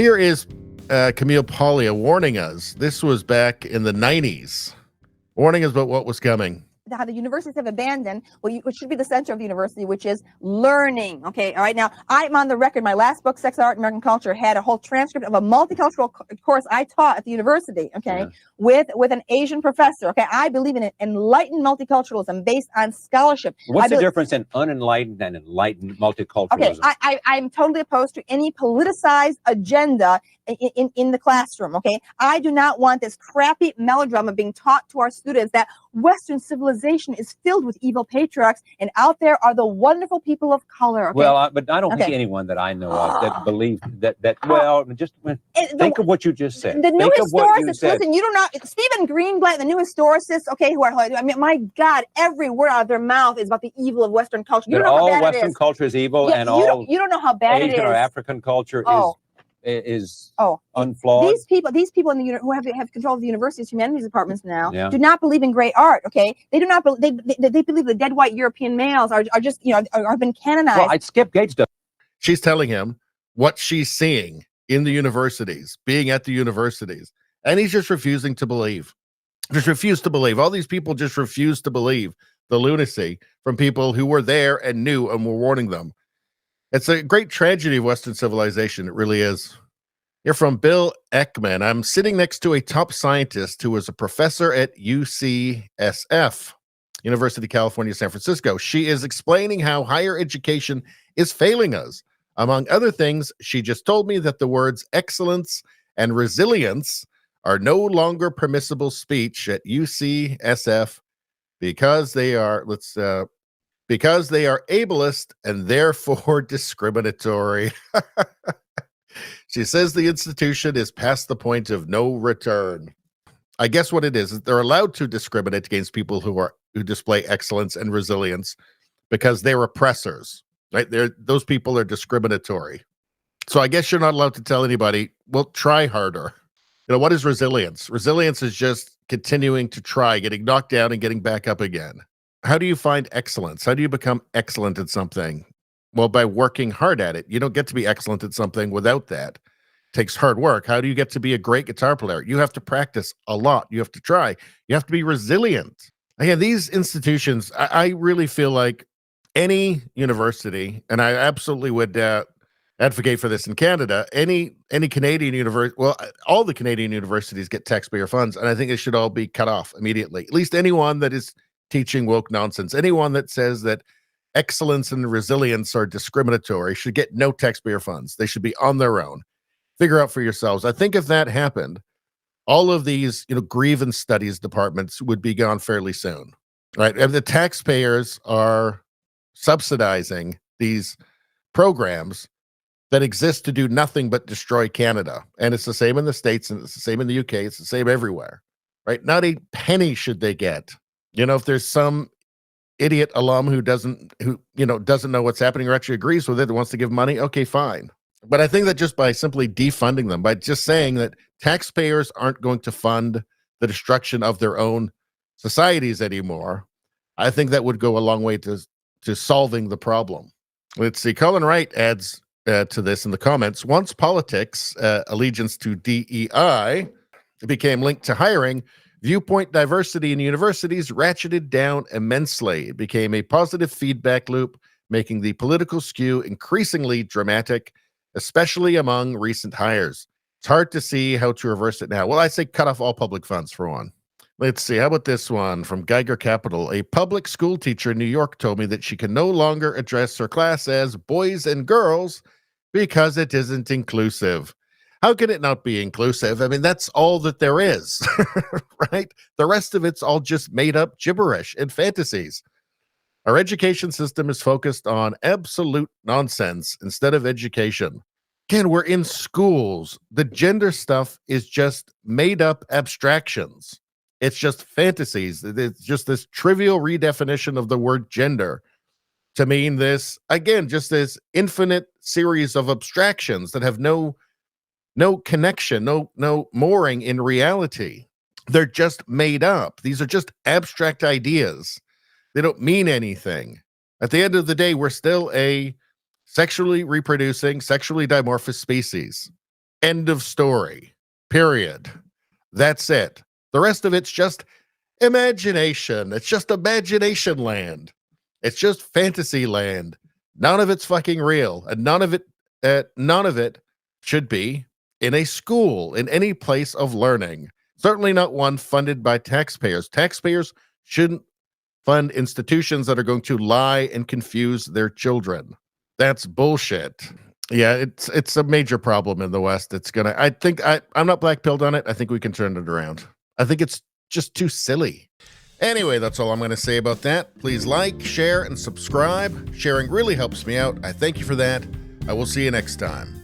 Here is Camille Paglia warning us. This was back in the 90s, warning us about what was coming. How the universities have abandoned what should be the center of the university, which is learning. Okay, all right. Now, I'm on the record. My last book, Sex, Art, and American Culture, had a whole transcript of a multicultural course I taught at the university. Okay, with an Asian professor. Okay, I believe in enlightened multiculturalism based on scholarship. What's the difference in unenlightened and enlightened multiculturalism? Okay, I'm totally opposed to any politicized agenda in the classroom. Okay, I do not want this crappy melodrama being taught to our students that Western civilization is filled with evil patriarchs, and out there are the wonderful people of color. Okay? Well, but I don't think anyone that I know of that believes that. Well, just think of what you just said. The new historicists, listen, you don't know Stephen Greenblatt, the new historicists. Okay, I mean, my God, every word out of their mouth is about the evil of Western culture. You don't know how bad Western it is. culture is evil, yeah, and all you don't know how bad Asian it is. or African culture is unflawed. These people in the who have control of the university's humanities departments now do not believe in great art. Okay, they do not. They believe the dead white European males are just have been canonized. Well, Skip Gates does. She's telling him what she's seeing in the universities, being at the universities, and he's just refusing to believe. Just refused to believe. All these people just refuse to believe the lunacy from people who were there and knew and were warning them. It's a great tragedy of Western civilization. It really is. You're from Bill Ekman. I'm sitting next to a top scientist who was a professor at UCSF, University of California, San Francisco. She is explaining how higher education is failing us. Among other things, she just told me that the words excellence and resilience are no longer permissible speech at UCSF because they are, because they are ableist and therefore discriminatory. She says the institution is past the point of no return. I guess what it is they're allowed to discriminate against people who display excellence and resilience because they're oppressors, right? Those people are discriminatory. So I guess you're not allowed to tell anybody, well, try harder. What is resilience? Resilience is just continuing to try, getting knocked down and getting back up again. How do you find excellence? How do you become excellent at something? Well, by working hard at it. You don't get to be excellent at something without that. It takes hard work. How do you get to be a great guitar player? You have to practice a lot. You have to try. You have to be resilient. Again, these institutions, I really feel like any university, and I absolutely would advocate for this in Canada, any Canadian university, well, all the Canadian universities get taxpayer funds, and I think it should all be cut off immediately. At least anyone that is teaching woke nonsense, anyone that says that excellence and resilience are discriminatory should get no taxpayer funds. They should be on their own. Figure out for yourselves. I think if that happened, all of these, grievance studies departments would be gone fairly soon, right? If the taxpayers are subsidizing these programs that exist to do nothing but destroy Canada, and it's the same in the States, and it's the same in the UK, it's the same everywhere, right? Not a penny should they get. If there's some idiot alum who doesn't know what's happening or actually agrees with it and wants to give money, okay, fine. But I think that just by simply defunding them, by just saying that taxpayers aren't going to fund the destruction of their own societies anymore, I think that would go a long way to solving the problem. Let's see. Colin Wright adds to this in the comments. Once politics, allegiance to DEI, became linked to hiring, viewpoint diversity in universities ratcheted down immensely. It became a positive feedback loop, making the political skew increasingly dramatic, especially among recent hires. It's hard to see how to reverse it now. Well, I say cut off all public funds for one. Let's see. How about this one from Geiger Capital? A public school teacher in New York told me that she can no longer address her class as boys and girls because it isn't inclusive. How can it not be inclusive? I mean, that's all that there is, right? The rest of it's all just made up gibberish and fantasies. Our education system is focused on absolute nonsense instead of education. Again, we're in schools. The gender stuff is just made up abstractions. It's just fantasies. It's just this trivial redefinition of the word gender to mean this, again, just this infinite series of abstractions that have no connection, no mooring in reality. They're just made up. These are just abstract ideas. They don't mean anything. At the end of the day, we're still a sexually reproducing, sexually dimorphous species. End of story. Period. That's it. The rest of it's just imagination. It's just imagination land. It's just fantasy land. None of it's fucking real, and none of it should be in a school, in any place of learning. Certainly not one funded by taxpayers. Taxpayers shouldn't fund institutions that are going to lie and confuse their children. That's bullshit. Yeah, it's a major problem in the West. I'm not black-pilled on it. I think we can turn it around. I think it's just too silly. Anyway, that's all I'm going to say about that. Please like, share, and subscribe. Sharing really helps me out. I thank you for that. I will see you next time.